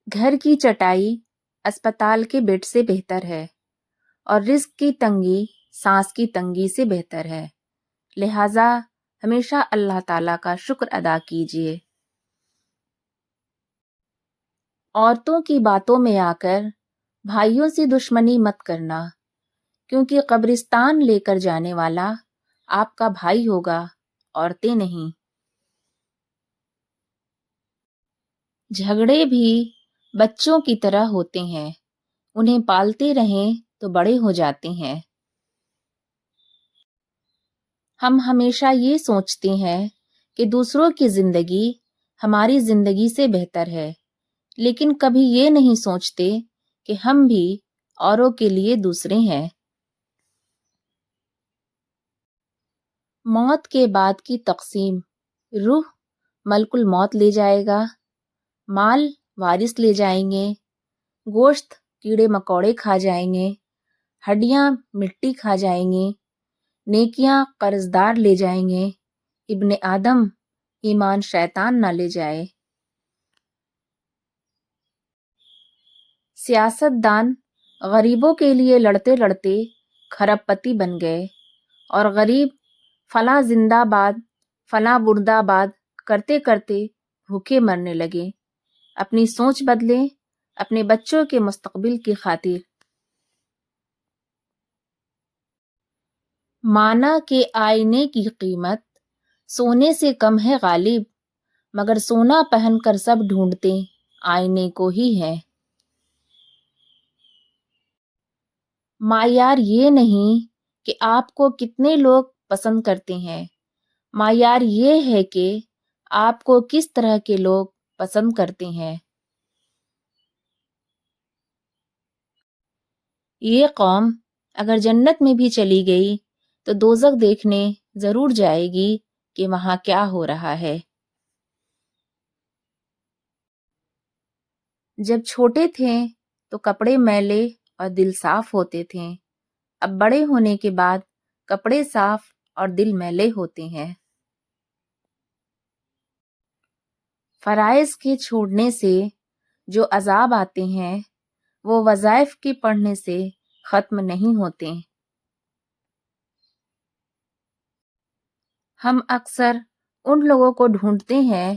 گھر کی چٹائی اسپتال کے بیڈ سے بہتر ہے اور رزق کی تنگی سانس کی تنگی سے بہتر ہے، لہٰذا ہمیشہ اللہ تعالیٰ کا شکر ادا کیجیے۔ عورتوں کی باتوں میں آ کر بھائیوں سے دشمنی مت کرنا، کیونکہ قبرستان لے کر جانے والا آپ کا بھائی ہوگا، عورتیں نہیں۔ جھگڑے بھی بچوں کی طرح ہوتے ہیں، انہیں پالتے رہیں تو بڑے ہو جاتے ہیں۔ ہم ہمیشہ یہ سوچتے ہیں کہ دوسروں کی زندگی ہماری زندگی سے بہتر ہے، لیکن کبھی یہ نہیں سوچتے کہ ہم بھی اوروں کے لیے دوسرے ہیں۔ موت کے بعد کی تقسیم: روح ملک الموت لے جائے گا، مال وارث لے جائیں گے، گوشت کیڑے مکوڑے کھا جائیں گے، ہڈیاں مٹی کھا جائیں گے، نیکیاں قرض دار لے جائیں گے، ابن آدم ایمان شیطان نہ لے جائے۔ سیاست دان غریبوں کے لیے لڑتے لڑتے کھرب پتی بن گئے اور غریب فلاں زندہ باد فلاں مردہ باد کرتے کرتے بھوکے مرنے لگے۔ اپنی سوچ بدلیں اپنے بچوں کے مستقبل کی خاطر۔ مانا کہ آئینے کی قیمت سونے سے کم ہے غالب، مگر سونا پہن کر سب ڈھونڈتے آئینے کو ہی ہے۔ معیار یہ نہیں کہ آپ کو کتنے لوگ پسند کرتے ہیں، معیار یہ ہے کہ آپ کو کس طرح کے لوگ پسند کرتے ہیں۔ یہ قوم اگر جنت میں بھی چلی گئی تو دوزخ دیکھنے ضرور جائے گی کہ وہاں کیا ہو رہا ہے۔ جب چھوٹے تھے تو کپڑے میلے اور دل صاف ہوتے تھے، اب بڑے ہونے کے بعد کپڑے صاف اور دل میلے ہوتے ہیں۔ فرائض کے چھوڑنے سے جو عذاب آتے ہیں وہ وظائف کے پڑھنے سے ختم نہیں ہوتے۔ ہم اکثر ان لوگوں کو ڈھونڈتے ہیں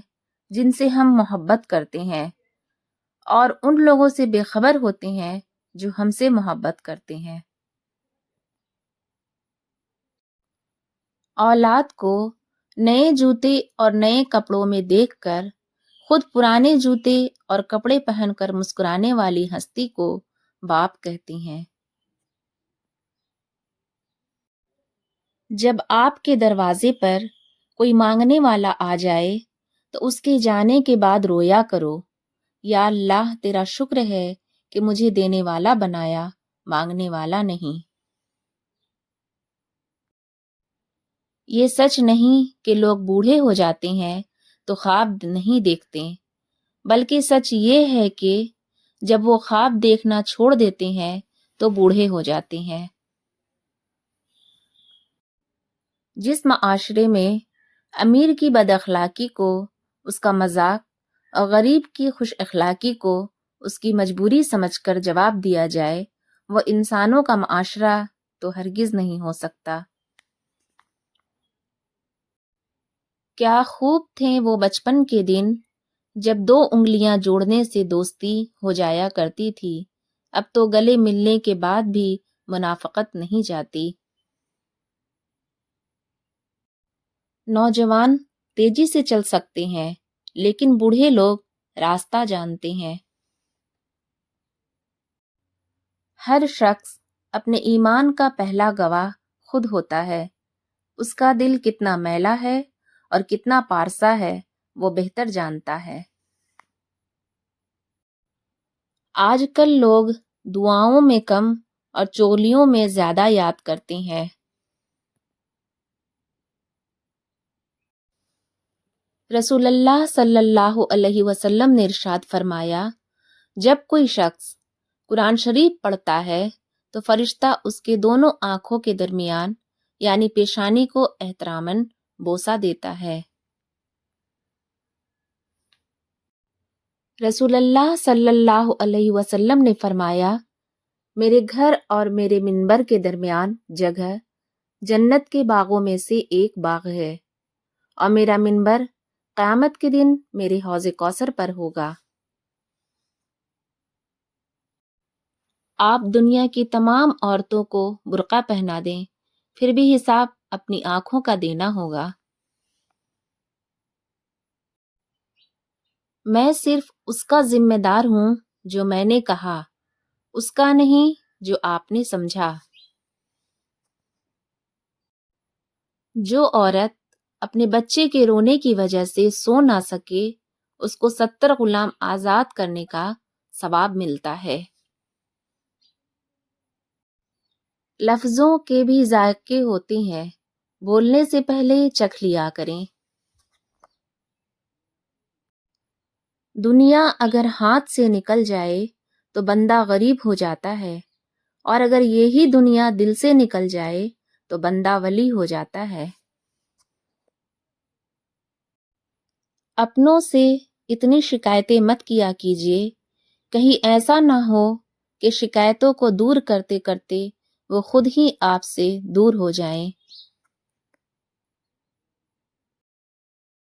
جن سے ہم محبت کرتے ہیں، اور ان لوگوں سے بے خبر ہوتے ہیں جو ہم سے محبت کرتے ہیں۔ اولاد کو نئے جوتے اور نئے کپڑوں میں دیکھ کر خود پرانے جوتے اور کپڑے پہن کر مسکرانے والی ہستی کو باپ کہتے ہیں۔ جب آپ کے دروازے پر کوئی مانگنے والا آ جائے تو اس کے جانے کے بعد رویا کرو، یا اللہ تیرا شکر ہے کہ مجھے دینے والا بنایا، مانگنے والا نہیں۔ یہ سچ نہیں کہ لوگ بوڑھے ہو جاتے ہیں تو خواب نہیں دیکھتے، بلکہ سچ یہ ہے کہ جب وہ خواب دیکھنا چھوڑ دیتے ہیں تو بوڑھے ہو جاتے ہیں۔ جس معاشرے میں امیر کی بد اخلاقی کو اس کا مذاق اور غریب کی خوش اخلاقی کو اس کی مجبوری سمجھ کر جواب دیا جائے، وہ انسانوں کا معاشرہ تو ہرگز نہیں ہو سکتا۔ کیا خوب تھے وہ بچپن کے دن جب 2 انگلیاں جوڑنے سے دوستی ہو جایا کرتی تھی، اب تو گلے ملنے کے بعد بھی منافقت نہیں جاتی۔ نوجوان تیزی سے چل سکتے ہیں لیکن بوڑھے لوگ راستہ جانتے ہیں۔ ہر شخص اپنے ایمان کا پہلا گواہ خود ہوتا ہے، اس کا دل کتنا میلا ہے اور کتنا پارسا ہے وہ بہتر جانتا ہے۔ آج کل لوگ دعاؤں میں کم اور چولیوں میں زیادہ یاد کرتے ہیں۔ رسول اللہ صلی اللہ علیہ وسلم نے ارشاد فرمایا، جب کوئی شخص قرآن شریف پڑھتا ہے تو فرشتہ اس کے دونوں آنکھوں کے درمیان یعنی پیشانی کو احتراماً بوسہ دیتا ہے۔ رسول اللہ صلی اللہ علیہ وسلم نے فرمایا، میرے گھر اور میرے منبر کے درمیان جگہ جنت کے باغوں میں سے ایک باغ ہے، اور میرا منبر قیامت کے دن میرے حوض کوثر پر ہوگا۔ آپ دنیا کی تمام عورتوں کو برقع پہنا دیں، پھر بھی حساب اپنی آنکھوں کا دینا ہوگا۔ میں صرف اس کا ذمہ دار ہوں جو میں نے کہا، اس کا نہیں جو آپ نے سمجھا۔ جو عورت اپنے بچے کے رونے کی وجہ سے سو نہ سکے، اس کو 70 غلام آزاد کرنے کا ثواب ملتا ہے۔ لفظوں کے بھی ذائقے ہوتے ہیں، بولنے سے پہلے چکھ لیا کریں۔ دنیا اگر ہاتھ سے نکل جائے تو بندہ غریب ہو جاتا ہے، اور اگر یہی دنیا دل سے نکل جائے تو بندہ ولی ہو جاتا ہے۔ اپنوں سے اتنی شکایتیں مت کیا کیجیے، کہیں ایسا نہ ہو کہ شکایتوں کو دور کرتے کرتے وہ خود ہی آپ سے دور ہو جائیں۔